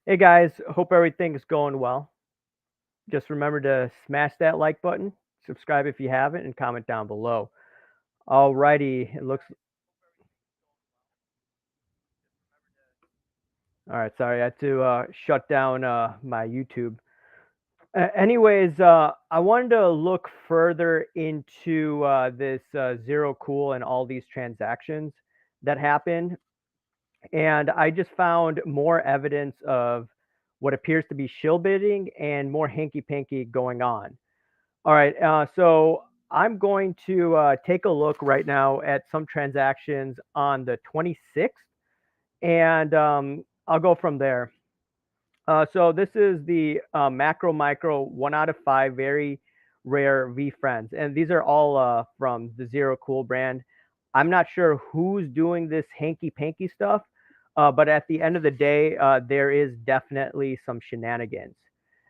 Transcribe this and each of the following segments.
Hey guys, hope everything's going well. Just remember to smash that like button, subscribe if you haven't, and comment down below. Alrighty, it looks all right. Sorry, I had to shut down my YouTube. Anyways, I wanted to look further into this zero cool and all these transactions that happened, and I just found more evidence of what appears to be shill bidding and more hanky panky going on. All right. So I'm going to take a look right now at some transactions on the 26th, and I'll go from there. So this is the macro micro 1 out of 5 very rare V friends, and these are all from the Zero Cool brand. I'm not sure who's doing this hanky panky stuff, but at the end of the day, there is definitely some shenanigans.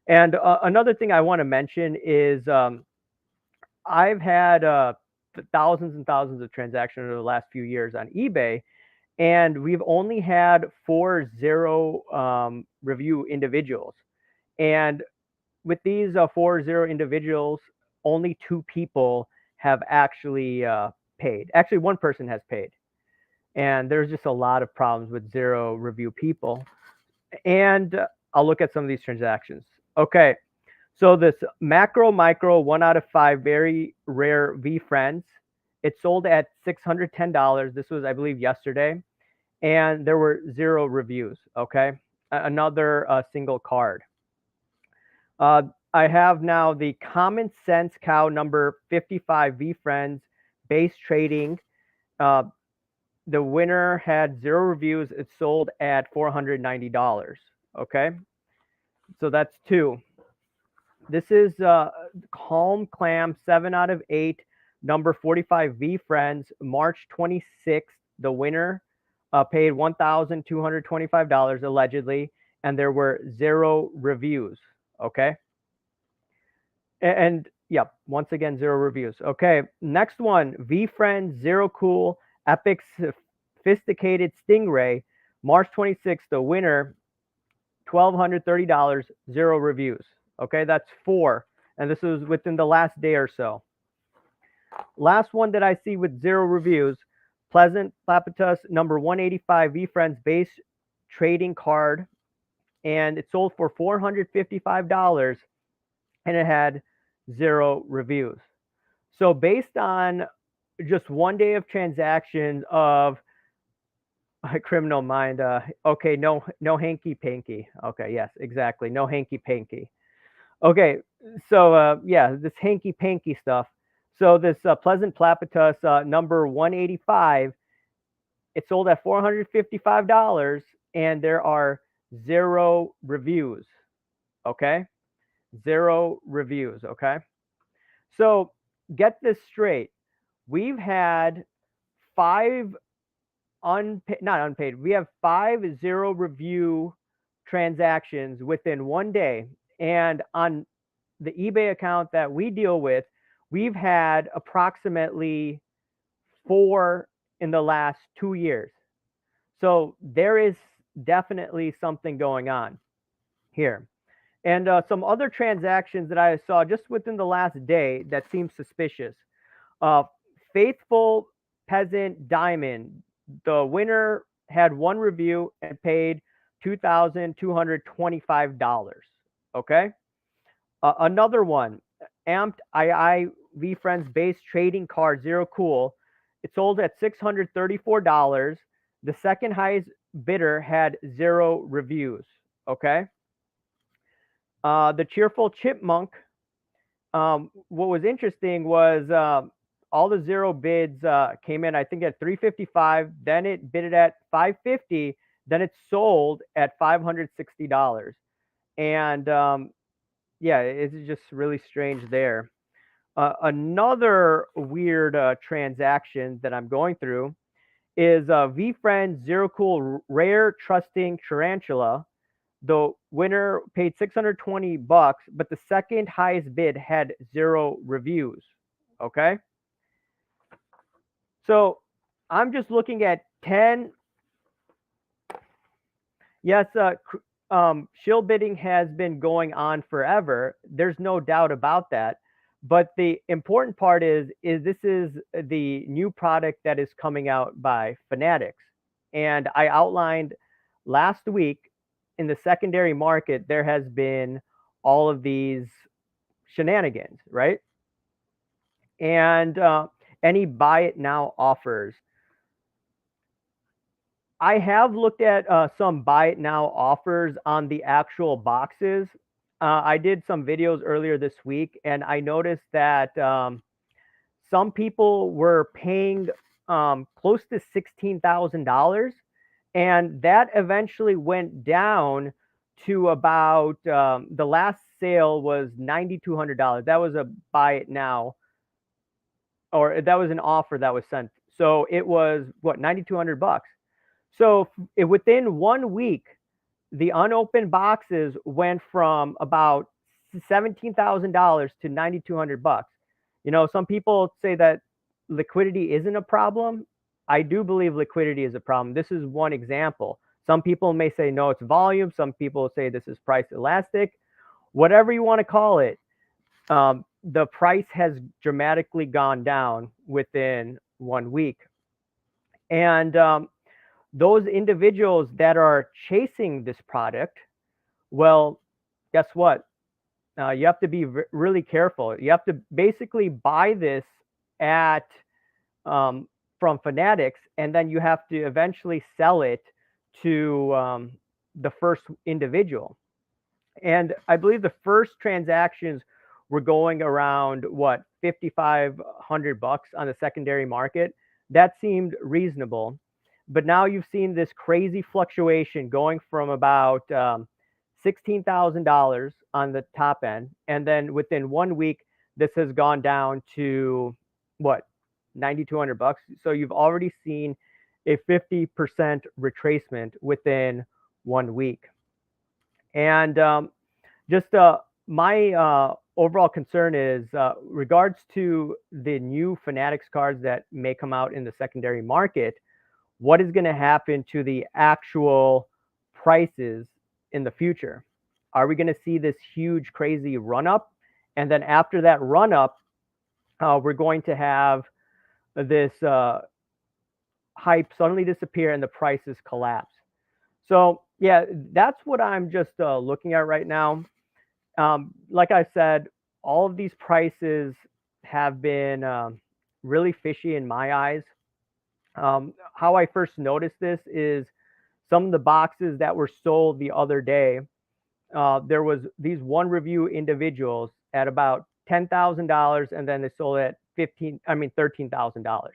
And another thing I want to mention is I've had thousands and thousands of transactions over the last few years on eBay, and we've only had 4 0 review individuals. And with these 4 0 individuals, only 2 people have actually paid. Actually, one person has paid. And there's just a lot of problems with 0 review people. And I'll look at some of these transactions. Okay, so this macro micro 1 out of 5 very rare V friends, it sold at $610. This was, I believe, yesterday, and there were 0 reviews. Okay, another single card. I have now the Common Sense Cow number 55 V friends base trading. Uh, the winner had 0 reviews. It sold at $490. Okay, so that's 2. This is Calm Clam 7 out of 8, number 45 V Friends, March 26th. The winner paid $1,225 allegedly, and there were 0 reviews. Okay. And yep, once again, 0 reviews. Okay. Next one, V Friends, Zero Cool, Epic Sophisticated Stingray, March 26th. The winner, $1,230, 0 reviews. Okay, that's 4. And this was within the last day or so. Last one that I see with 0 reviews, Pleasant Platypus number 185 V Friends base trading card. And it sold for $455 and it had 0 reviews. So based on just one day of transactions of Criminal Mind, okay, no hanky panky. Okay, yes, exactly, no hanky panky. Okay, so yeah, this hanky panky stuff. So this Pleasant Platypus number 185, it sold at $455, and there are 0 reviews. Okay, 0 reviews. Okay, so get this straight. We've had 5 unpaid, not unpaid. We have 5 0 review transactions within one day, and on the eBay account that we deal with, we've had approximately 4 in the last 2 years. So there is definitely something going on here. And some other transactions that I saw just within the last day that seemed suspicious. Uh, Faithful Peasant Diamond, the winner had 1 review and paid $2,225. Okay. Another one, Amped II Friends base trading card Zero Cool. It sold at $634. The second highest bidder had 0 reviews. Okay. The Cheerful Chipmunk. What was interesting was all the 0 bids came in, I think, at 355. Then it bidded at 550. Then it sold at $560. And yeah, it's just really strange there. Another weird transaction that I'm going through is VFriend Zero Cool Rare Trusting Tarantula. The winner paid $620, but the second highest bid had 0 reviews. Okay. So I'm just looking at 10. Yes, shill bidding has been going on forever. There's no doubt about that. But the important part is this is the new product that is coming out by Fanatics. And I outlined last week in the secondary market, there has been all of these shenanigans, right? And any buy it now offers. I have looked at some buy it now offers on the actual boxes. I did some videos earlier this week, and I noticed that some people were paying close to $16,000, and that eventually went down to about the last sale was $9,200. That was a buy it now, or that was an offer that was sent. So it was what, $9,200. So within 1 week, the unopened boxes went from about $17,000 to $9,200. You know, some people say that liquidity isn't a problem. I do believe liquidity is a problem. This is one example. Some people may say no, it's volume. Some people say this is price elastic. Whatever you want to call it, the price has dramatically gone down within 1 week. And those individuals that are chasing this product, well, guess what? You have to be really careful. You have to basically buy this at from Fanatics, and then you have to eventually sell it to the first individual. And I believe the first transactions were going around what, $5,500 on the secondary market. That seemed reasonable. But now you've seen this crazy fluctuation going from about $16,000 on the top end, and then within 1 week, this has gone down to what, $9,200. So you've already seen a 50% retracement within 1 week. And just my overall concern is regards to the new Fanatics cards that may come out in the secondary market. What is going to happen to the actual prices in the future? Are we going to see this huge, crazy run up? And then after that run up, we're going to have this hype suddenly disappear and the prices collapse. So yeah, that's what I'm just looking at right now. Like I said, all of these prices have been really fishy in my eyes. How I first noticed this is some of the boxes that were sold the other day. There was these one review individuals at about $10,000, and then they sold at $13,000.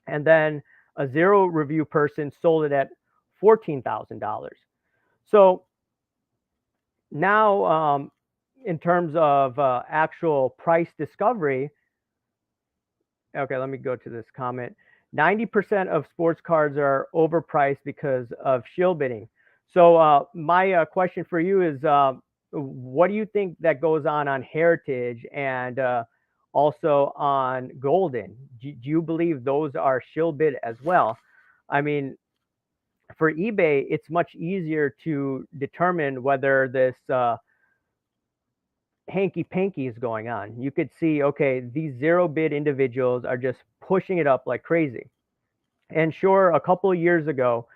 And then a zero review person sold it at $14,000. So now, in terms of actual price discovery, okay, let me go to this comment. 90% of sports cards are overpriced because of shill bidding. So my question for you is, what do you think that goes on Heritage and also on Golden? Do you believe those are shill bid as well? I mean, for eBay, it's much easier to determine whether this hanky-panky is going on. You could see, okay, these zero bid individuals are just pushing it up like crazy. And sure, a couple of years ago,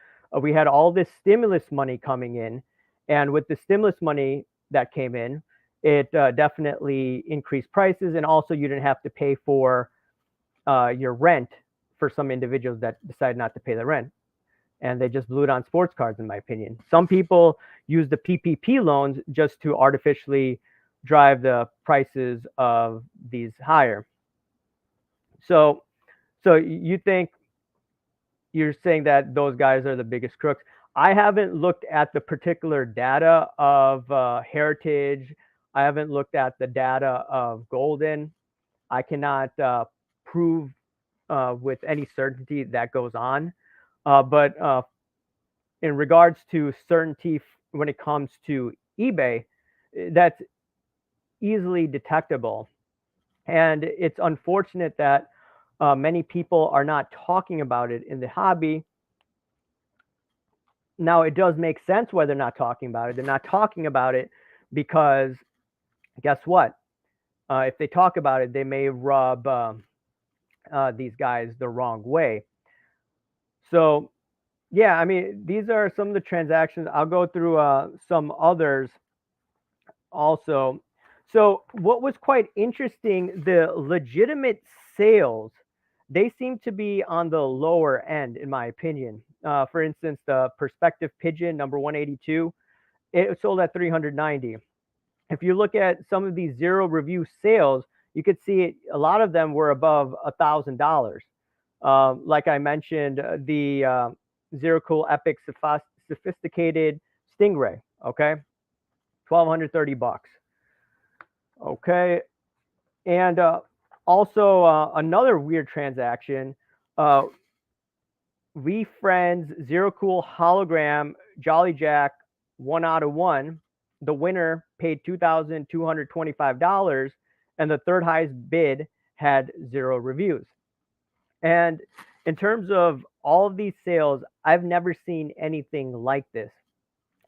we had all this stimulus money coming in. And with the stimulus money that came in, it definitely increased prices. And also, you didn't have to pay for your rent for some individuals that decided not to pay the rent. And they just blew it on sports cards, in my opinion. Some people use the PPP loans just to artificially drive the prices of these higher. So you think, you're saying that those guys are the biggest crooks. I haven't looked at the particular data of Heritage. I haven't looked at the data of Golden. I cannot prove with any certainty that goes on. But in regards to certainty when it comes to eBay, that's easily detectable. And it's unfortunate that many people are not talking about it in the hobby Now, it does make sense why they're not talking about it. They're not talking about it because guess what? If they talk about it, they may rub these guys the wrong way. So, yeah, I mean, these are some of the transactions. I'll go through some others also. So, what was quite interesting, the legitimate sales, they seem to be on the lower end, in my opinion. For instance, the Perspective Pigeon number 182, it sold at 390. If you look at some of these zero review sales, you could see it, a lot of them were above $1,000. Like I mentioned, the Zero Cool Epic Sophisticated Stingray, okay, $1,230. Okay, and also another weird transaction, uh, We Friends Zero Cool Hologram Jolly Jack 1 out of 1. The winner paid $2,225, and the third highest bid had 0 reviews. And in terms of all of these sales, I've never seen anything like this.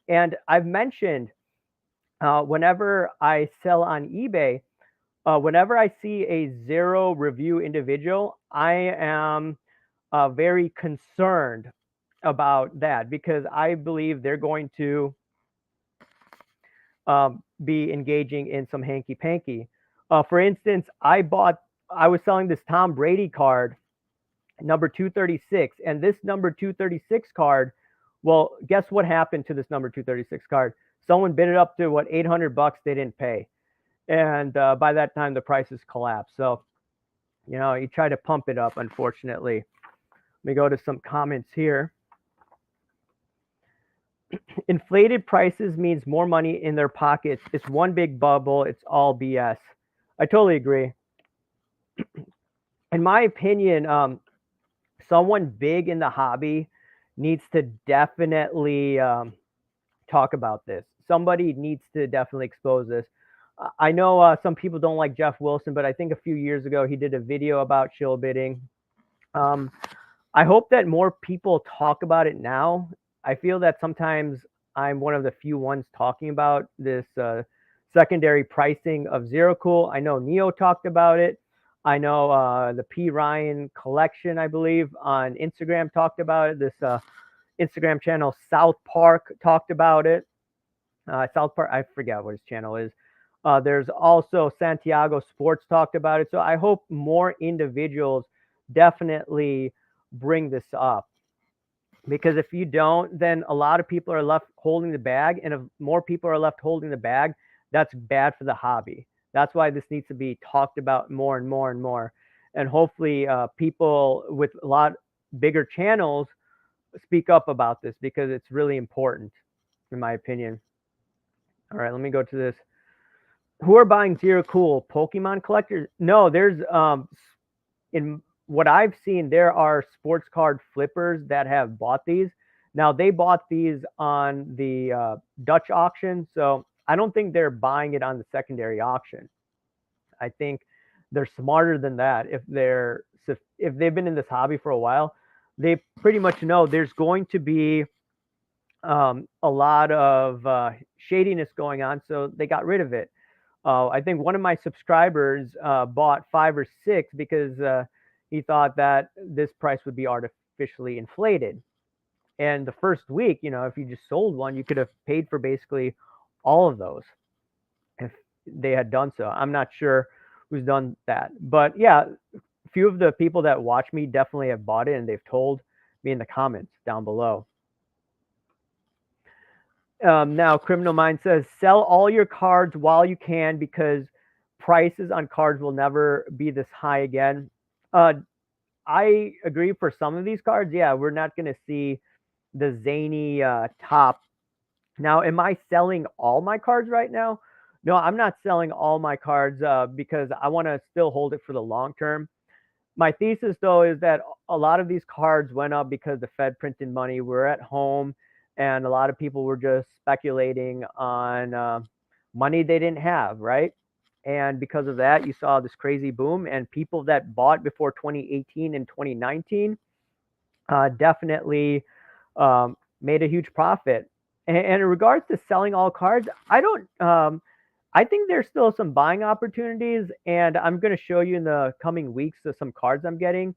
And I've mentioned whenever I sell on eBay, whenever I see a 0 review individual, I am very concerned about that because I believe they're going to be engaging in some hanky panky. For instance, I was selling this Tom Brady card, number 236, and this number 236 card. Well, guess what happened to this number 236 card? Someone bid it up to what, $800 they didn't pay, and by that time the prices collapsed. So, you try to pump it up. Unfortunately, let me go to some comments here. Inflated prices means more money in their pockets. It's one big bubble. It's all BS. I totally agree. In my opinion, someone big in the hobby needs to definitely talk about this. Somebody needs to definitely expose this. I know some people don't like Jeff Wilson, but I think a few years ago he did a video about shill bidding. I hope that more people talk about it now. I feel that sometimes I'm one of the few ones talking about this secondary pricing of Zero Cool. I know Neo talked about it. I know the P. Ryan collection, I believe, on Instagram talked about it. This Instagram channel, South Park, talked about it. South Park, I forget what his channel is. There's also Santiago Sports talked about it. So I hope more individuals definitely bring this up, because if you don't, then a lot of people are left holding the bag, and if more people are left holding the bag, that's bad for the hobby. That's why this needs to be talked about more and more and more, and hopefully people with a lot bigger channels speak up about this because it's really important, in my opinion. All right, let me go to this. Who are buying Zero Cool? Pokemon collectors? No, there's in what I've seen, there are sports card flippers that have bought these. Now, they bought these on the Dutch auction, so I don't think they're buying it on the secondary auction. I think they're smarter than that. If they've been in this hobby for a while, they pretty much know there's going to be a lot of shadiness going on, so they got rid of it. I think one of my subscribers bought 5 or 6 because he thought that this price would be artificially inflated. And the first week, if you just sold one, you could have paid for basically all of those if they had done so. I'm not sure who's done that. But yeah, a few of the people that watch me definitely have bought it, and they've told me in the comments down below. Now, Criminal Mind says, sell all your cards while you can because prices on cards will never be this high again. I agree for some of these cards. Yeah, we're not going to see the zany top. Now, am I selling all my cards right now? No, I'm not selling all my cards because I want to still hold it for the long term. My thesis, though, is that a lot of these cards went up because the Fed printed money. We're at home, and a lot of people were just speculating on money they didn't have, right? And because of that, you saw this crazy boom, and people that bought before 2018 and 2019 definitely made a huge profit. And in regards to selling all cards, I don't. I think there's still some buying opportunities, and I'm going to show you in the coming weeks some cards I'm getting.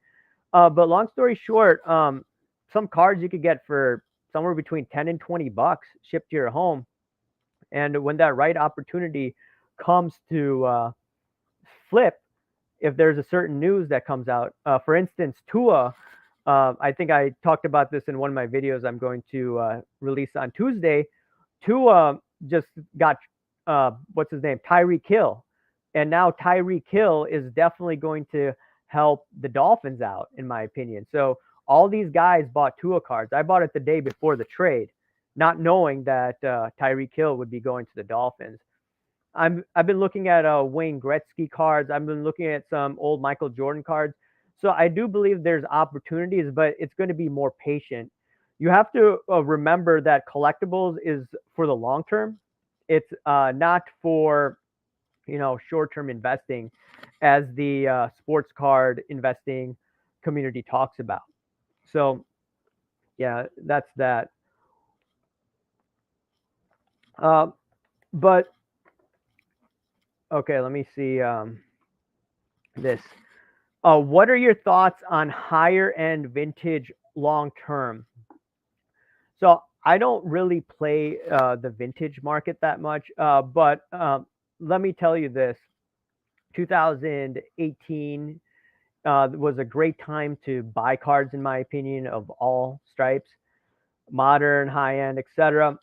But long story short, some cards you could get for somewhere between 10 and 20 bucks shipped to your home. And when that right opportunity comes to flip, if there's a certain news that comes out, for instance, Tua, I think I talked about this in one of my videos I'm going to release on Tuesday. Tua just got, what's his name? Tyreek Hill. And now Tyreek Hill is definitely going to help the Dolphins out, in my opinion. So all these guys bought Tua cards. I bought it the day before the trade, not knowing that Tyreek Hill would be going to the Dolphins. I've been looking at Wayne Gretzky cards. I've been looking at some old Michael Jordan cards. So I do believe there's opportunities, but it's going to be more patient. You have to remember that collectibles is for the long term. It's not for short-term investing, as the sports card investing community talks about. So yeah, that's that. But okay, let me see this. What are your thoughts on higher end vintage long term? So I don't really play the vintage market that much, but let me tell you this: 2018 was a great time to buy cards, in my opinion, of all stripes, modern, high end, etc.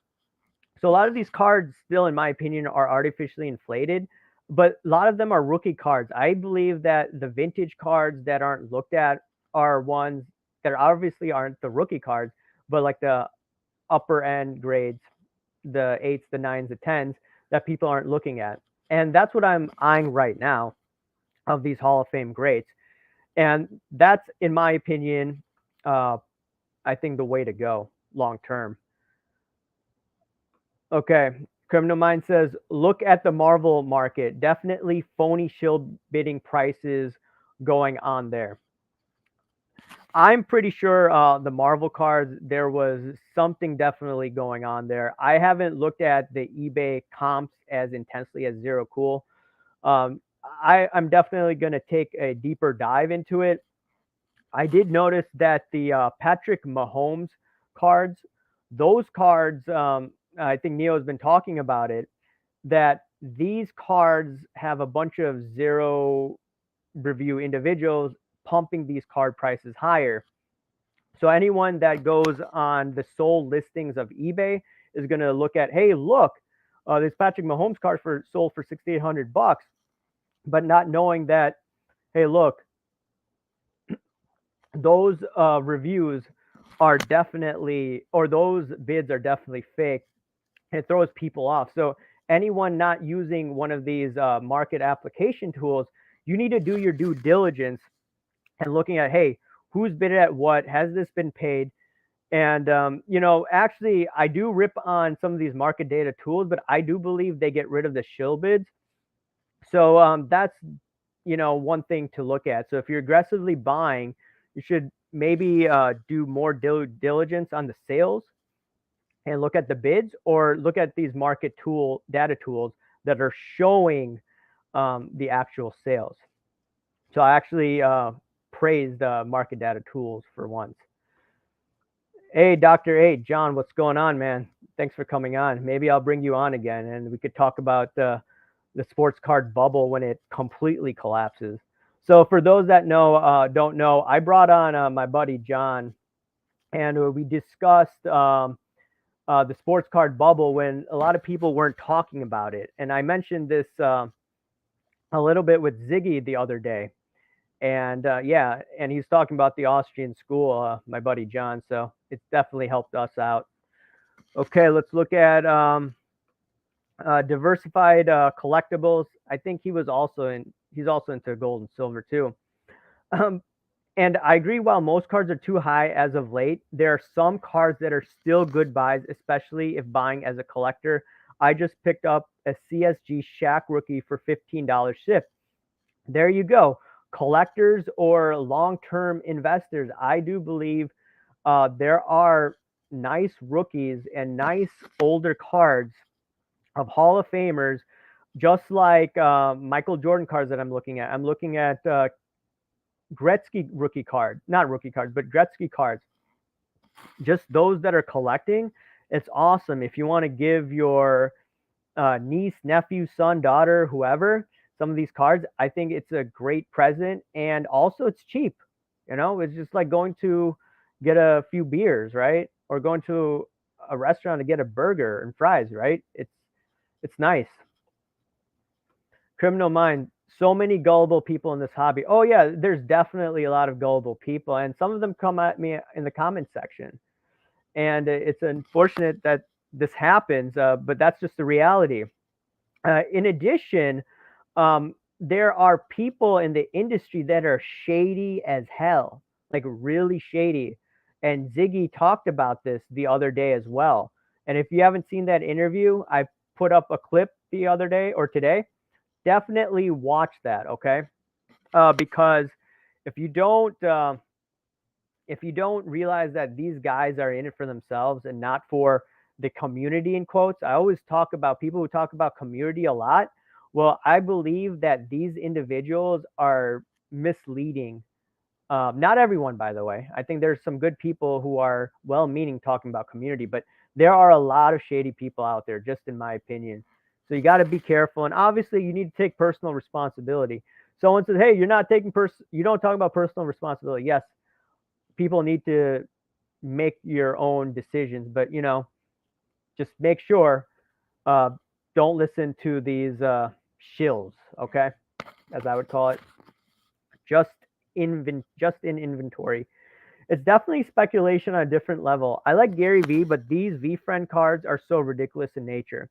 So a lot of these cards still, in my opinion, are artificially inflated, but a lot of them are rookie cards. I believe that the vintage cards that aren't looked at are ones that obviously aren't the rookie cards, but like the upper end grades, the eights, the nines, the tens that people aren't looking at. And that's what I'm eyeing right now of these Hall of Fame greats. And that's, in my opinion, uh, I think the way to go long term. Okay. Criminal Mind says, look at the Marvel market. Definitely phony shill bidding prices going on there. I'm pretty sure the Marvel cards, there was something definitely going on there. I haven't looked at the eBay comps as intensely as Zero Cool. I'm definitely going to take a deeper dive into it. I did notice that the Patrick Mahomes cards, those cards, I think Neo has been talking about it, that these cards have a bunch of zero review individuals pumping these card prices higher. So anyone that goes on the sold listings of eBay is going to look at, hey, look, this Patrick Mahomes card sold for $6,800, but not knowing that, hey, look, those reviews are definitely, or those bids are definitely fake. It throws people off. So anyone not using one of these market application tools, you need to do your due diligence and looking at, hey, who's bid at what? Has this been paid? And actually, I do rip on some of these market data tools, but I do believe they get rid of the shill bids. So that's one thing to look at. So if you're aggressively buying, you should maybe do more diligence on the sales and look at the bids, or look at these market data tools that are showing the actual sales. So I actually praise the market data tools for once. Hey, Dr. A, John, what's going on, man? Thanks for coming on. Maybe I'll bring you on again and we could talk about the sports card bubble when it completely collapses. So for those that don't know, I brought on my buddy John, and we discussed the sports card bubble when a lot of people weren't talking about it. And I mentioned this a little bit with Ziggy the other day. And and he's talking about the Austrian school, my buddy John. So it's definitely helped us out. Okay, let's look at diversified collectibles. I think he's also into gold and silver too. And I agree, while most cards are too high as of late, there are some cards that are still good buys, especially if buying as a collector. I just picked up a CSG Shaq rookie for $15 shipped. There you go. Collectors or long-term investors, I do believe there are nice rookies and nice older cards of Hall of Famers, just like Michael Jordan cards that I'm looking at. I'm looking at Gretzky rookie cards, not rookie cards, but Gretzky cards. Just those that are collecting, it's awesome. If you want to give your niece, nephew, son, daughter, whoever, some of these cards, I think it's a great present, and also it's cheap. It's just like going to get a few beers, right? Or going to a restaurant to get a burger and fries, right? It's nice. Criminal Mind, so many gullible people in this hobby. Oh yeah, there's definitely a lot of gullible people, and some of them come at me in the comment section, and it's unfortunate that this happens, but that's just the reality. In addition, there are people in the industry that are shady as hell, like really shady. And Ziggy talked about this the other day as well. And if you haven't seen that interview, I put up a clip the other day or today. Definitely watch that, okay? Because if you don't realize that these guys are in it for themselves and not for the community, in quotes, I always talk about people who talk about community a lot. Well, I believe that these individuals are misleading. Not everyone, by the way. I think there's some good people who are well-meaning talking about community, but there are a lot of shady people out there, just in my opinion. So you got to be careful, and obviously you need to take personal responsibility. Someone says, "Hey, you're not taking you don't talk about personal responsibility." Yes, people need to make your own decisions, but just make sure don't listen to these shills, okay, as I would call it. Just in inventory. It's definitely speculation on a different level. I like Gary V, but these V-Friend cards are so ridiculous in nature.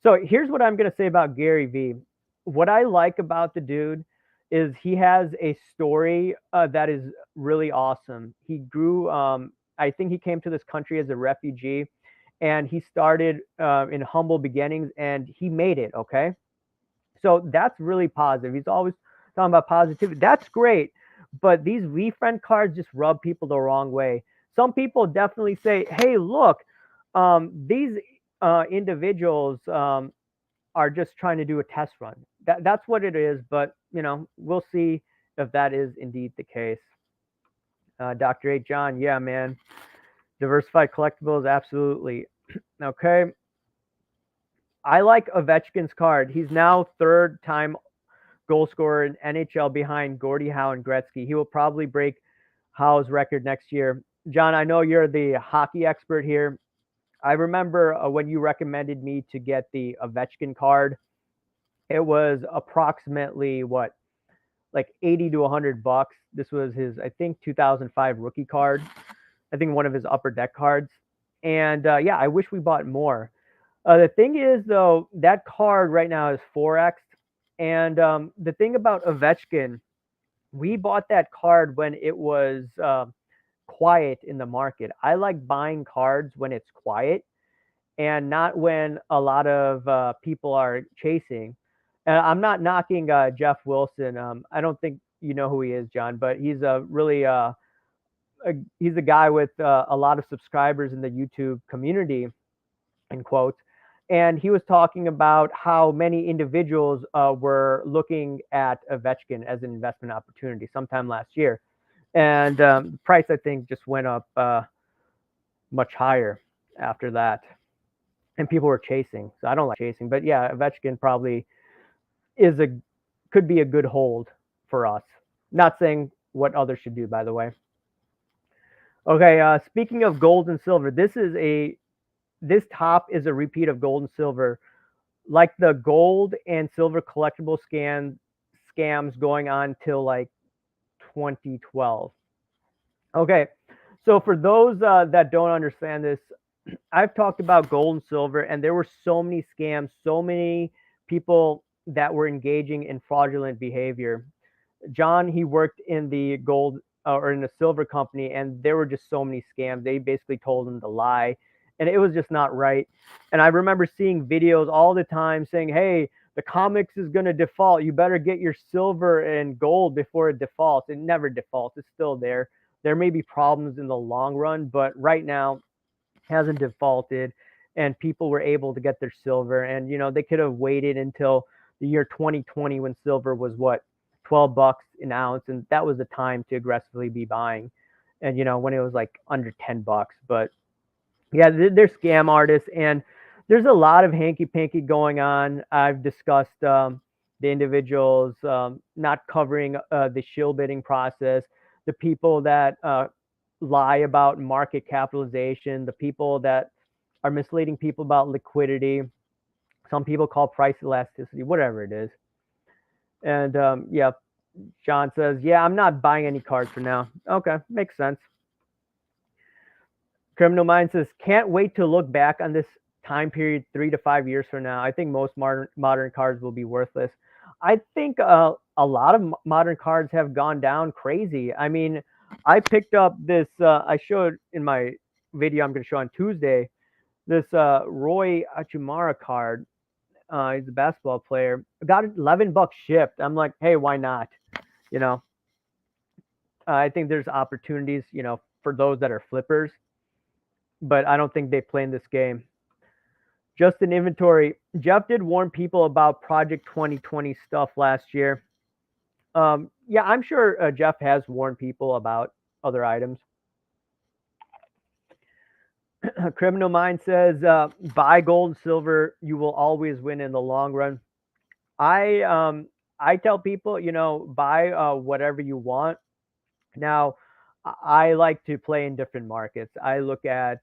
So here's what I'm going to say about Gary V. What I like about the dude is he has a story that is really awesome. He grew, I think he came to this country as a refugee, and he started in humble beginnings, and he made it, okay? So that's really positive. He's always talking about positivity. That's great. But these V-Friend cards just rub people the wrong way. Some people definitely say, hey, look, these individuals are just trying to do a test run. That's what it is. But, we'll see if that is indeed the case. Dr. 8 John, yeah, man. Diversified collectibles, absolutely. Okay. I like Ovechkin's card. He's now third-time goal scorer in NHL behind Gordie Howe and Gretzky. He will probably break Howe's record next year. John, I know you're the hockey expert here. I remember when you recommended me to get the Ovechkin card. It was approximately like 80 to 100 bucks. This was his, I think, 2005 rookie card. I think one of his upper deck cards. And yeah, I wish we bought more. The thing is, though, that card right now is 4x. And the thing about Ovechkin, we bought that card when it was quiet in the market. I like buying cards when it's quiet and not when a lot of people are chasing. I'm not knocking Jeff Wilson. I don't think you know who he is, John, but he's a really he's a guy with a lot of subscribers in the YouTube community, in quotes. And he was talking about how many individuals were looking at Ovechkin as an investment opportunity sometime last year. And the price, I think, just went up much higher after that. And people were chasing. So I don't like chasing. But yeah, Ovechkin probably could be a good hold for us. Not saying what others should do, by the way. Okay, speaking of gold and silver, this top is a repeat of gold and silver, like the gold and silver collectible scams going on till like 2012. Okay, so for those that don't understand this, I've talked about gold and silver, and there were so many scams, so many people that were engaging in fraudulent behavior. John, he worked in the gold or in the silver company, and there were just so many scams. They basically told him to lie, and it was just not right. And I remember seeing videos all the time saying, hey, the COMEX is going to default. You better get your silver and gold before it defaults. It never defaults. It's still there. There may be problems in the long run, but right now, hasn't defaulted, and people were able to get their silver. And they could have waited until the year 2020 when silver was what, $12 an ounce, and that was the time to aggressively be buying. And when it was like under $10. But yeah, they're scam artists, and there's a lot of hanky panky going on. I've discussed the individuals not covering the shill bidding process, the people that lie about market capitalization, the people that are misleading people about liquidity. Some people call price elasticity, whatever it is. And yeah, John says, yeah, I'm not buying any cards for now. Okay, makes sense. Criminal Mind says, can't wait to look back on this time period 3 to 5 years from now. I think most modern cards will be worthless. I think a lot of modern cards have gone down crazy. I mean, I picked up this, I showed in my video I'm going to show on Tuesday, this Roy Achimara card. He's a basketball player. Got $11 shipped. I'm like, hey, why not? I think there's opportunities, for those that are flippers, but I don't think they play in this game. Just in inventory, Jeff did warn people about Project 2020 stuff last year. Yeah, I'm sure Jeff has warned people about other items. Criminal Mind says, buy gold and silver. You will always win in the long run. I tell people, buy whatever you want. Now, I like to play in different markets. I look at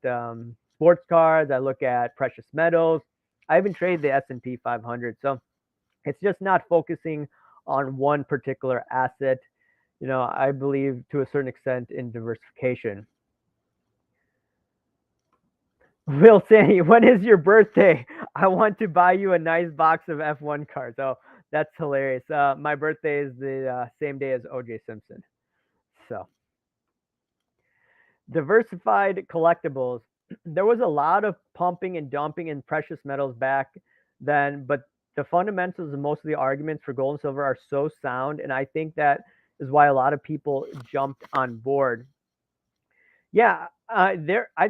sports cards. I look at precious metals. I even trade the S&P 500. So it's just not focusing on one particular asset. I believe to a certain extent in diversification. Will Sandy, when is your birthday? I want to buy you a nice box of F1 cards. Oh, that's hilarious. My birthday is the same day as OJ Simpson. So, diversified collectibles. There was a lot of pumping and dumping in precious metals back then, but the fundamentals of most of the arguments for gold and silver are so sound, and I think that is why a lot of people jumped on board. Yeah, I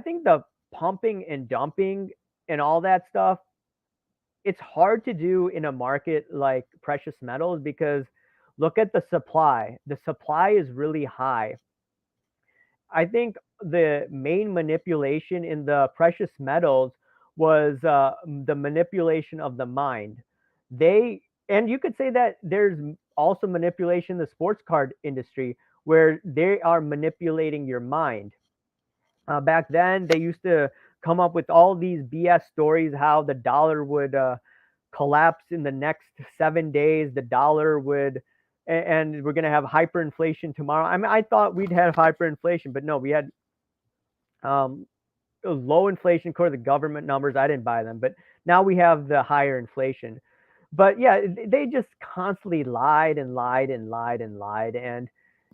think the pumping and dumping and all that stuff, it's hard to do in a market like precious metals because look at the supply. The supply is really high. I think the main manipulation in the precious metals was the manipulation of the mind. And you could say that there's also manipulation in the sports card industry where they are manipulating your mind. Back then, they used to come up with all these BS stories how the dollar would collapse in the next 7 days. The dollar would, and we're going to have hyperinflation tomorrow. I mean, I thought we'd have hyperinflation, but no, we had low inflation according to government numbers. I didn't buy them, but now we have the higher inflation. But yeah, they just constantly lied and lied and lied and lied. And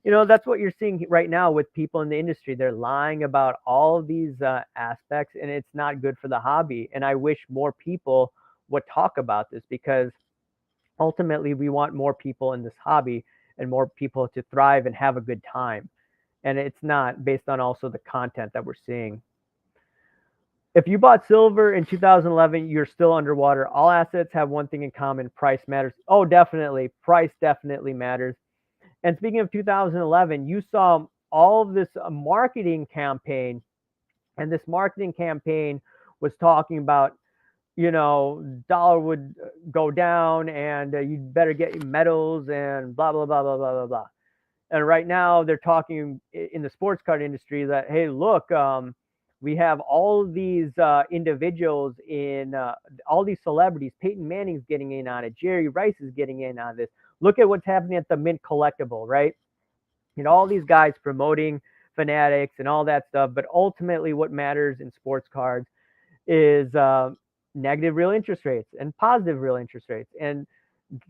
that's what you're seeing right now with people in the industry. They're lying about all of these aspects, and it's not good for the hobby. And I wish more people would talk about this because ultimately we want more people in this hobby and more people to thrive and have a good time. And it's not based on also the content that we're seeing. If you bought silver in 2011, you're still underwater. All assets have one thing in common: price matters. Oh, definitely. Price definitely matters. And speaking of 2011, you saw all of this marketing campaign, and this marketing campaign was talking about, dollar would go down and you'd better get metals and blah, blah, blah, blah, blah, blah, blah. And right now they're talking in the sports card industry that, hey, look, we have all of these individuals in all these celebrities. Peyton Manning's getting in on it. Jerry Rice is getting in on this. Look at what's happening at the Mint Collectible, right? All these guys promoting Fanatics and all that stuff. But ultimately what matters in sports cards is negative real interest rates and positive real interest rates. And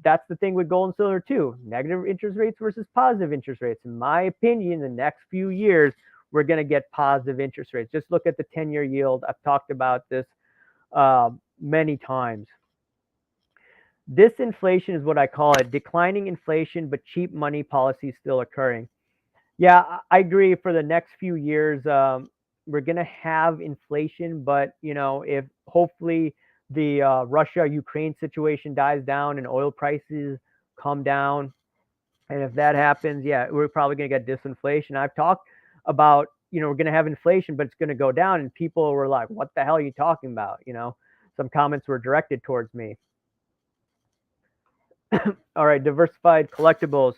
that's the thing with gold and silver too. Negative interest rates versus positive interest rates. In my opinion, in the next few years, we're going to get positive interest rates. Just look at the 10-year yield. I've talked about this many times. Disinflation is what I call it. Declining inflation, but cheap money policy still occurring. Yeah, I agree. For the next few years, we're going to have inflation, but if hopefully the Russia-Ukraine situation dies down and oil prices come down, and if that happens, yeah, we're probably going to get disinflation. I've talked about, we're going to have inflation, but it's going to go down, and people were like, what the hell are you talking about? Some comments were directed towards me. All right, diversified collectibles.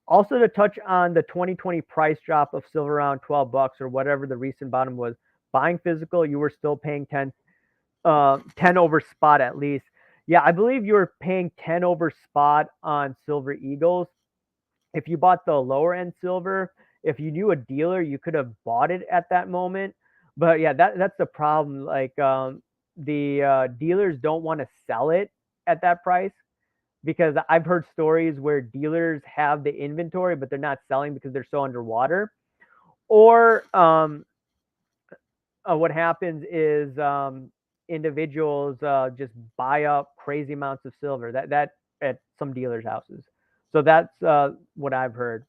Also, to touch on the 2020 price drop of silver around $12 or whatever the recent bottom was, buying physical, you were still paying 10 over spot at least. Yeah, I believe you were paying 10 over spot on Silver Eagles. If you bought the lower end silver, if you knew a dealer, you could have bought it at that moment. But yeah, that's the problem. Like the dealers don't want to sell it at that price, because I've heard stories where dealers have the inventory, but they're not selling because they're so underwater. Or what happens is individuals just buy up crazy amounts of silver that at some dealers' houses. So that's what I've heard.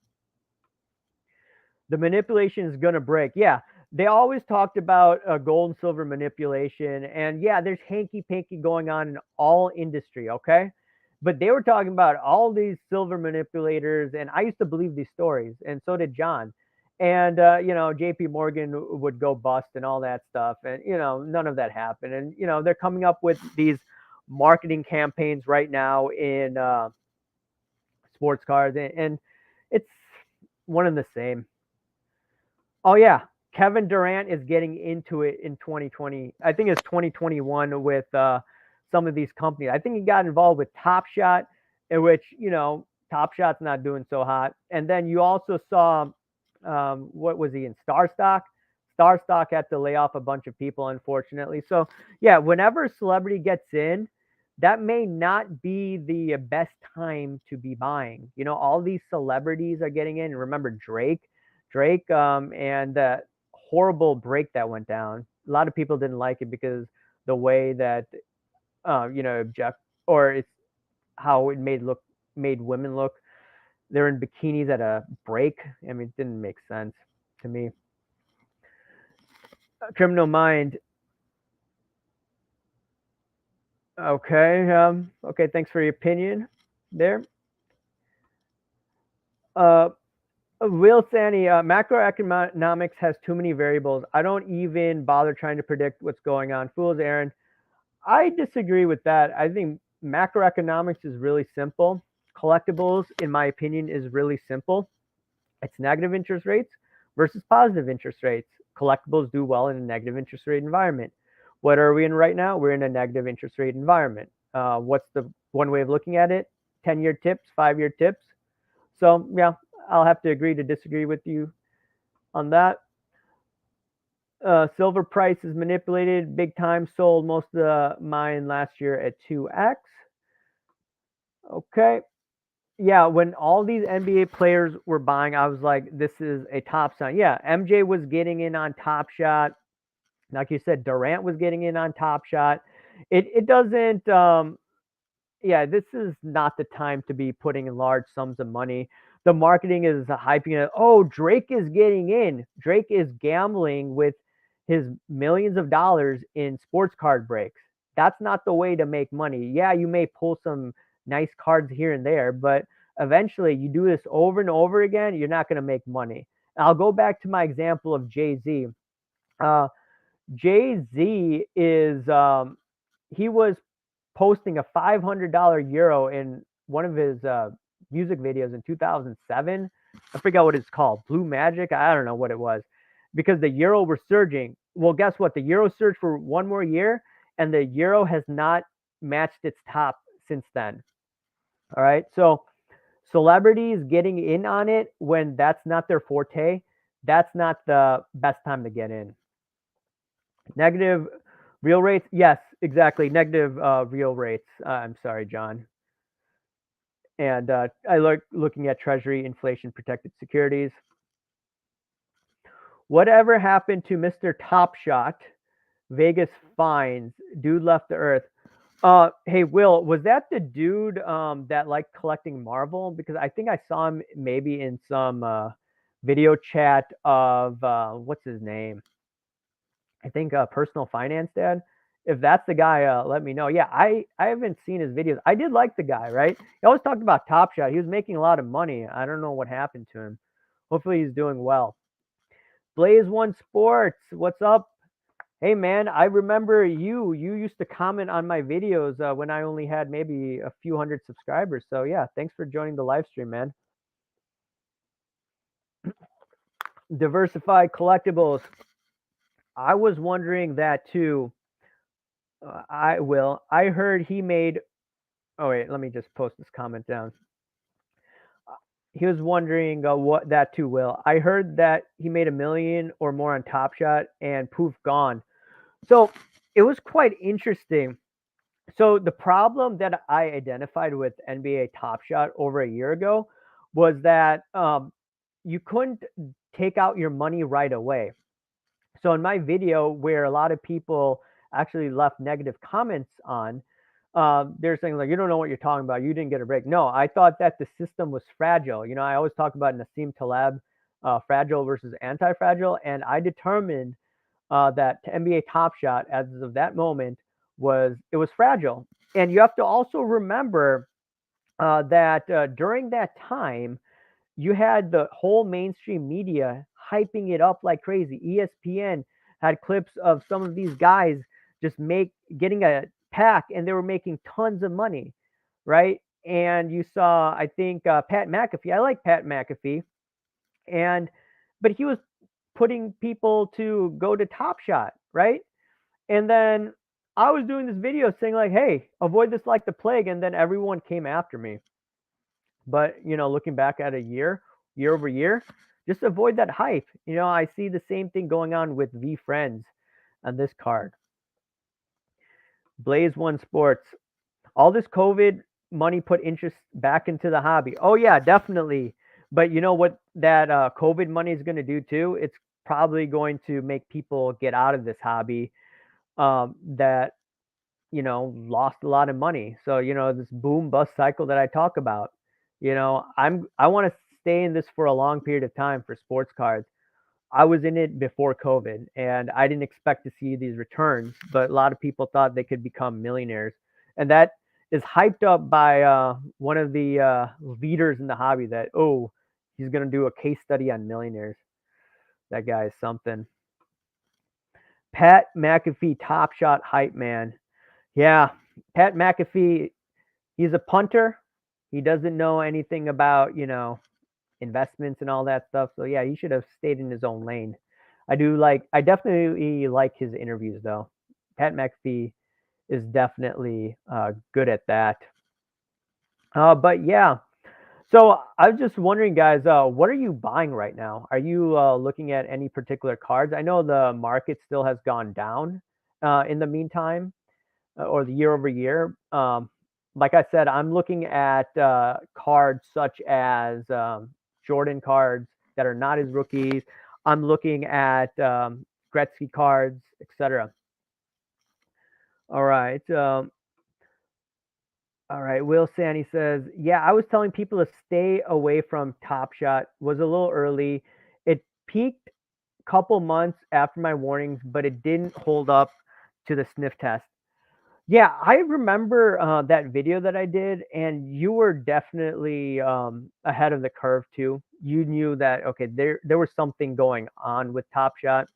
The manipulation is going to break. Yeah, they always talked about gold and silver manipulation. And yeah, there's hanky panky going on in all industry, okay? But they were talking about all these silver manipulators. And I used to believe these stories. And so did John. And, JP Morgan would go bust and all that stuff. And, none of that happened. And, they're coming up with these marketing campaigns right now in sports cars. And it's one and the same. Oh yeah, Kevin Durant is getting into it in 2020. I think it's 2021 with some of these companies. I think he got involved with Top Shot, in which Top Shot's not doing so hot. And then you also saw what was he in Star Stock? Star Stock had to lay off a bunch of people, unfortunately. So yeah, whenever a celebrity gets in, that may not be the best time to be buying. All these celebrities are getting in. Remember Drake, and that horrible break that went down. A lot of people didn't like it because the way that object, or it's how it made women look. They're in bikinis at a break. I mean, it didn't make sense to me. Criminal Mind. Okay. Okay. Thanks for your opinion there. Will Sandy, macroeconomics has too many variables. I don't even bother trying to predict what's going on. Fools, Aaron. I disagree with that. I think macroeconomics is really simple. Collectibles, in my opinion, is really simple. It's negative interest rates versus positive interest rates. Collectibles do well in a negative interest rate environment. What are we in right now? We're in a negative interest rate environment. What's the one way of looking at it? 10-year tips, 5-year tips. So, yeah, I'll have to agree to disagree with you on that. Silver price is manipulated big time. Sold most of mine last year at 2x. Okay. Yeah, when all these NBA players were buying, I was like, this is a top sign. Yeah, MJ was getting in on Top Shot. Like you said, Durant was getting in on Top Shot. It doesn't yeah, this is not the time to be putting in large sums of money. The marketing is hyping it. Oh, Drake is getting in. Drake is gambling with his millions of dollars in sports card breaks. That's not the way to make money. Yeah, you may pull some nice cards here and there, but eventually you do this over and over again, you're not going to make money. I'll go back to my example of Jay-Z. Jay-Z is he was posting a $500 euro in one of his music videos in 2007. I forgot what it's called, Blue Magic. I don't know what it was, because the euro were surging. Well, guess what? The euro surged for one more year, and the euro has not matched its top since then. All right, so celebrities getting in on it when that's not their forte, that's not the best time to get in. Negative real rates? Yes, exactly. Negative real rates. I'm sorry, John. And I like looking at Treasury inflation protected securities. Whatever happened to Mr. Top Shot? Vegas fines. Dude left the earth. Hey, Will, was that the dude that liked collecting Marvel? Because I think I saw him maybe in some video chat of what's his name? I think Personal Finance Dad. If that's the guy, let me know. Yeah, I haven't seen his videos. I did like the guy, right? He always talked about Top Shot. He was making a lot of money. I don't know what happened to him. Hopefully he's doing well. Blaze One Sports, what's up? Hey man, I remember you. You used to comment on my videos when I only had maybe a few hundred subscribers. So yeah, thanks for joining the live stream, man. Diversified collectibles. I was wondering that too. I heard he made. Oh wait, let me just post this comment down. He was wondering what that too. Will I heard that he made $1 million or more on Top Shot and poof gone. So it was quite interesting. So the problem that I identified with NBA Top Shot over a year ago was that you couldn't take out your money right away. So in my video, where a lot of people actually left negative comments on, they're saying like, you don't know what you're talking about. You didn't get a break. No, I thought that the system was fragile. You know, I always talk about Nassim Taleb, fragile versus anti-fragile, and I determined that NBA Top Shot, as of that moment, was fragile. And you have to also remember that during that time, you had the whole mainstream media hyping it up like crazy. ESPN had clips of some of these guys just getting a pack, and they were making tons of money, right? And you saw, I think, Pat McAfee. I like Pat McAfee, and but he was putting people to go to Top Shot, right? And then I was doing this video saying like, "Hey, avoid this like the plague," and then everyone came after me. But looking back at a year over year, just avoid that hype. I see the same thing going on with V Friends on this card. Blaze One Sports. All this COVID money put interest back into the hobby. Oh yeah, definitely. But you know what that COVID money is going to do too? It's probably going to make people get out of this hobby that lost a lot of money. So, this boom bust cycle that I talk about, I want to stay in this for a long period of time for sports cards. I was in it before COVID and I didn't expect to see these returns, but a lot of people thought they could become millionaires. And that is hyped up by one of the leaders in the hobby that, oh, he's going to do a case study on millionaires. That guy is something. Pat McAfee, Top Shot hype man. Yeah, Pat McAfee, he's a punter. He doesn't know anything about, investments and all that stuff. So yeah, he should have stayed in his own lane. I definitely like his interviews though. Pat McAfee is definitely good at that. But yeah, so I was just wondering, guys, what are you buying right now? Are you looking at any particular cards? I know the market still has gone down in the meantime, or the year over year. Like I said, I'm looking at cards such as Jordan cards that are not his rookies. I'm looking at Gretzky cards, etc. All right. All right. Will Sandy says, yeah, I was telling people to stay away from Top Shot. Was a little early. It peaked a couple months after my warnings, but it didn't hold up to the sniff test. Yeah, I remember that video that I did, and you were definitely ahead of the curve too. You knew that okay, there was something going on with Top Shot,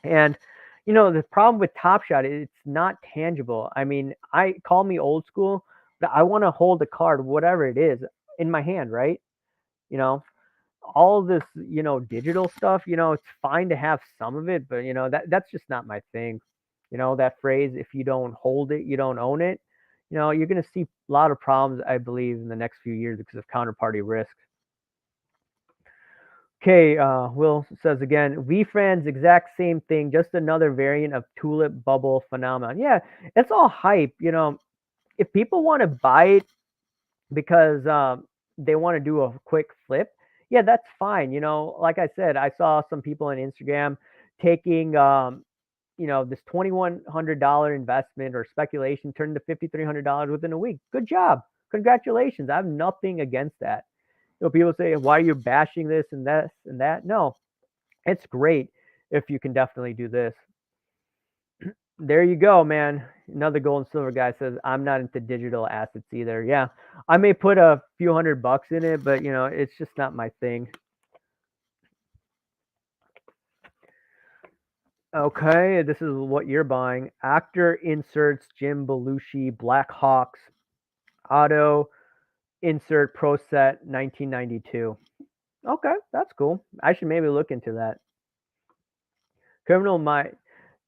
and the problem with Top Shot is it's not tangible. I mean, I call me old school, but I want to hold a card, whatever it is, in my hand, right? You know, all this digital stuff. It's fine to have some of it, but that's just not my thing. That phrase, if you don't hold it, you don't own it. You're going to see a lot of problems, I believe, in the next few years because of counterparty risk. Okay, Will says again, VFriends, exact same thing, just another variant of tulip bubble phenomenon. Yeah, it's all hype. If people want to buy it because they want to do a quick flip, yeah, that's fine. Like I said, I saw some people on Instagram taking this $2,100 investment or speculation turned to $5,300 within a week. Good job. Congratulations. I have nothing against that. People say, why are you bashing this and that and that? No, it's great if you can definitely do this. There you go, man. Another gold and silver guy says, I'm not into digital assets either. Yeah, I may put a few $100 in it, but it's just not my thing. Okay, this is what you're buying. Actor inserts Jim Belushi, Black Hawks, auto insert pro set 1992. Okay, that's cool. I should maybe look into that. Criminal Mind.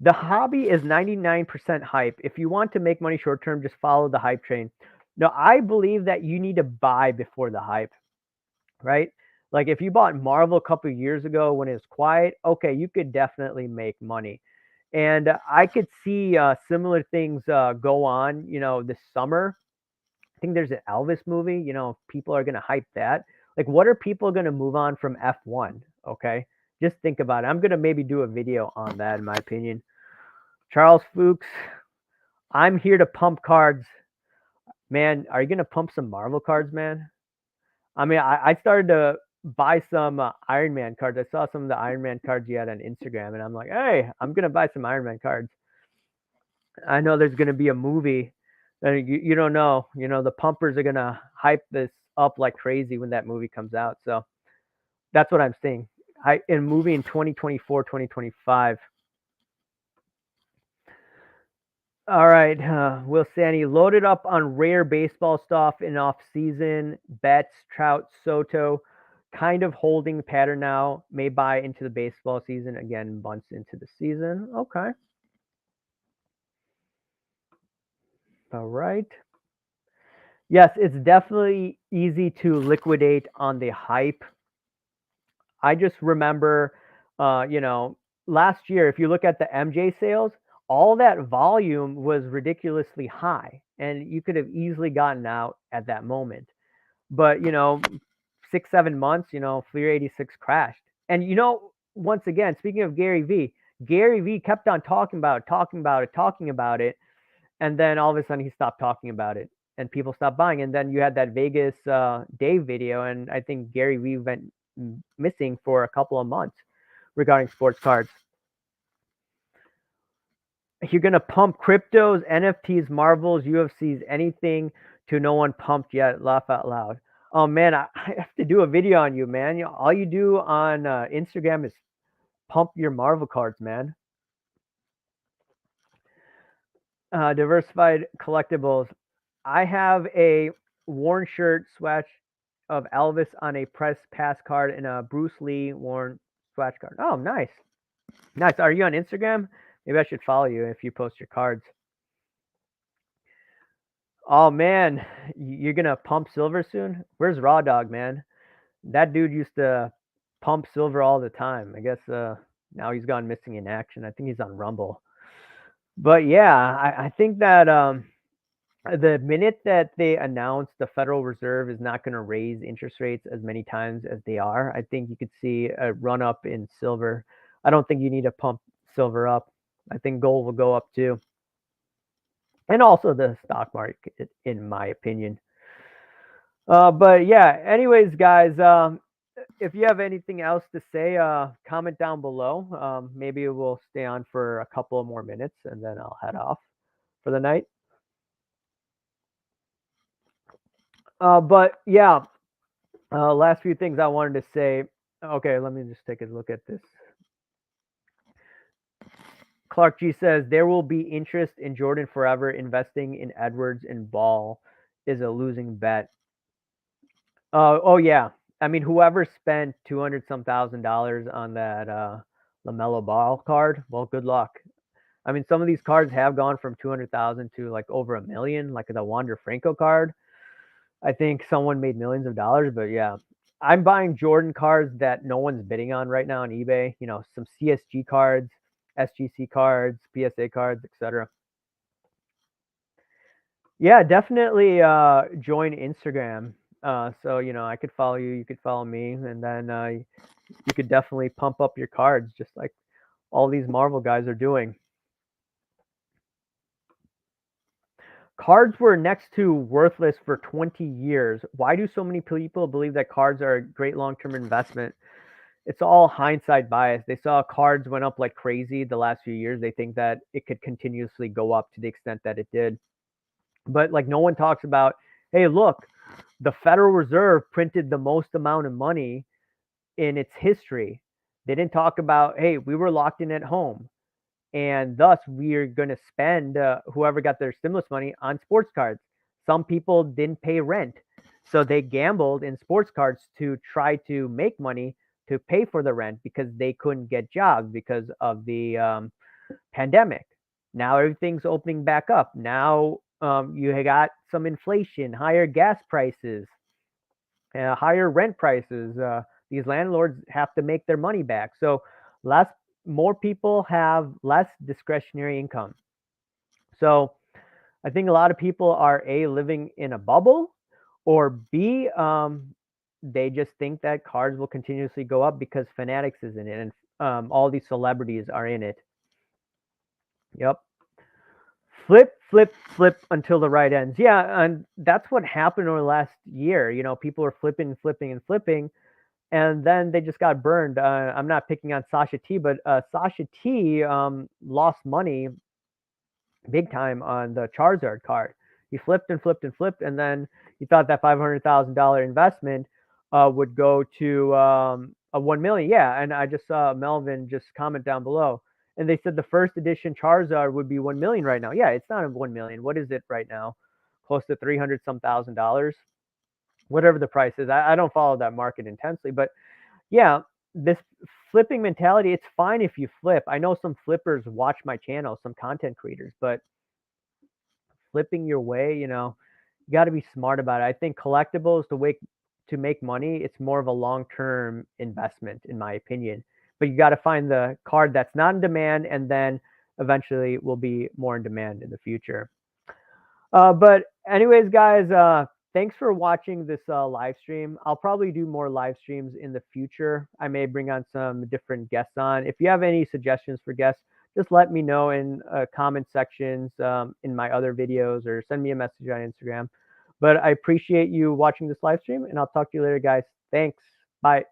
The hobby is 99% hype. If you want to make money short term, just follow the hype train. No, I believe that you need to buy before the hype, right? Like if you bought Marvel a couple of years ago when it was quiet, okay, you could definitely make money. And I could see similar things go on, this summer. I think there's an Elvis movie, people are going to hype that. Like, what are people going to move on from F1? Okay. Just think about it. I'm going to maybe do a video on that, in my opinion. Charles Fuchs, I'm here to pump cards. Man, are you going to pump some Marvel cards, man? I mean, I started to buy some Iron Man cards. I saw some of the Iron Man cards you had on Instagram, and I'm like, hey, I'm going to buy some Iron Man cards. I know there's going to be a movie. You don't know. The pumpers are going to hype this up like crazy when that movie comes out. So that's what I'm seeing. In movie in 2024, 2025. All right, Will Sandy loaded up on rare baseball stuff in off season bets. Trout, Soto, kind of holding pattern now. May buy into the baseball season again. Bunts into the season. Okay. All right. Yes, it's definitely easy to liquidate on the hype. I just remember, last year, if you look at the MJ sales, all that volume was ridiculously high, and you could have easily gotten out at that moment. But 6, 7 months, 386 crashed. And once again, speaking of Gary V kept on talking about it, talking about it, and then all of a sudden he stopped talking about it, and people stopped buying. And then you had that Vegas Dave video, and I think Gary V went missing for a couple of months regarding sports cards. You're gonna pump cryptos, NFTs, Marvels, UFCs, anything to no one pumped yet. Laugh out loud. Oh man, I have to do a video on you, man. All you do on Instagram is pump your Marvel cards, man. Diversified collectibles. I have a worn shirt swatch of Elvis on a press pass card and a Bruce Lee worn swatch card. Oh, nice. Nice. Are you on Instagram? Maybe I should follow you if you post your cards. Oh man, you're gonna pump silver soon? Where's Raw Dog, man? That dude used to pump silver all the time. I guess now he's gone missing in action. I think he's on Rumble. But yeah, I think that the minute that they announce the Federal Reserve is not going to raise interest rates as many times as they are, I think you could see a run up in silver. I don't think you need to pump silver up. I think gold will go up too. And also the stock market, in my opinion. But yeah, anyways, guys, if you have anything else to say, comment down below. Maybe we'll stay on for a couple of more minutes and then I'll head off for the night. But yeah, last few things I wanted to say. Okay, let me just take a look at this. Clark G says there will be interest in Jordan forever. Investing in Edwards and Ball is a losing bet. Oh yeah, I mean whoever spent 200 some $1,000 on that LaMelo Ball card, well, good luck. I mean, some of these cards have gone from 200,000 to like over $1 million, like the Wander Franco card. I think someone made millions of dollars, but yeah, I'm buying Jordan cards that no one's bidding on right now on eBay. Some CSG cards, SGC cards, PSA cards, etc. Yeah, definitely join Instagram. So I could follow you, you could follow me, and then you could definitely pump up your cards just like all these Marvel guys are doing. Cards were next to worthless for 20 years. Why do so many people believe that cards are a great long-term investment? it's all hindsight bias. They saw cards went up like crazy the last few years. They think that it could continuously go up to the extent that it did. But like no one talks about, hey, look, the Federal Reserve printed the most amount of money in its history. They didn't talk about, hey, we were locked in at home, and thus we're going to spend whoever got their stimulus money on sports cards. Some people didn't pay rent, so they gambled in sports cards to try to make money to pay for the rent because they couldn't get jobs because of the pandemic. Now everything's opening back up. Now you got some inflation, higher gas prices, higher rent prices. These landlords have to make their money back. So less, more people have less discretionary income. So I think a lot of people are A, living in a bubble, or B, they just think that cars will continuously go up because Fanatics is in it and all these celebrities are in it. Yep. Flip, flip, flip until the right ends. Yeah, and that's what happened over the last year. You know, people were flipping, flipping, and flipping, and then they just got burned. I'm not picking on Sasha T, but Sasha T lost money big time on the Charizard card. He flipped and flipped and flipped, and then he thought that $500,000 investment would go to a 1 million. Yeah, and I just saw Melvin just comment down below, and they said the first edition Charizard would be 1 million right now. Yeah, it's not a 1 million. What is it right now? Close to 300 some $1,000, whatever the price is. I don't follow that market intensely, but yeah, this flipping mentality, it's fine if you flip. I know some flippers watch my channel, some content creators, but flipping your way, you know, you got to be smart about it. I think collectibles to make money, it's more of a long-term investment in my opinion. But you got to find the card that's not in demand and then eventually will be more in demand in the future. But anyways, guys, thanks for watching this live stream. I'll probably do more live streams in the future. I may bring on some different guests on. If you have any suggestions for guests, just let me know in comment sections in my other videos or send me a message on Instagram. But I appreciate you watching this live stream, and I'll talk to you later, guys. Thanks. Bye.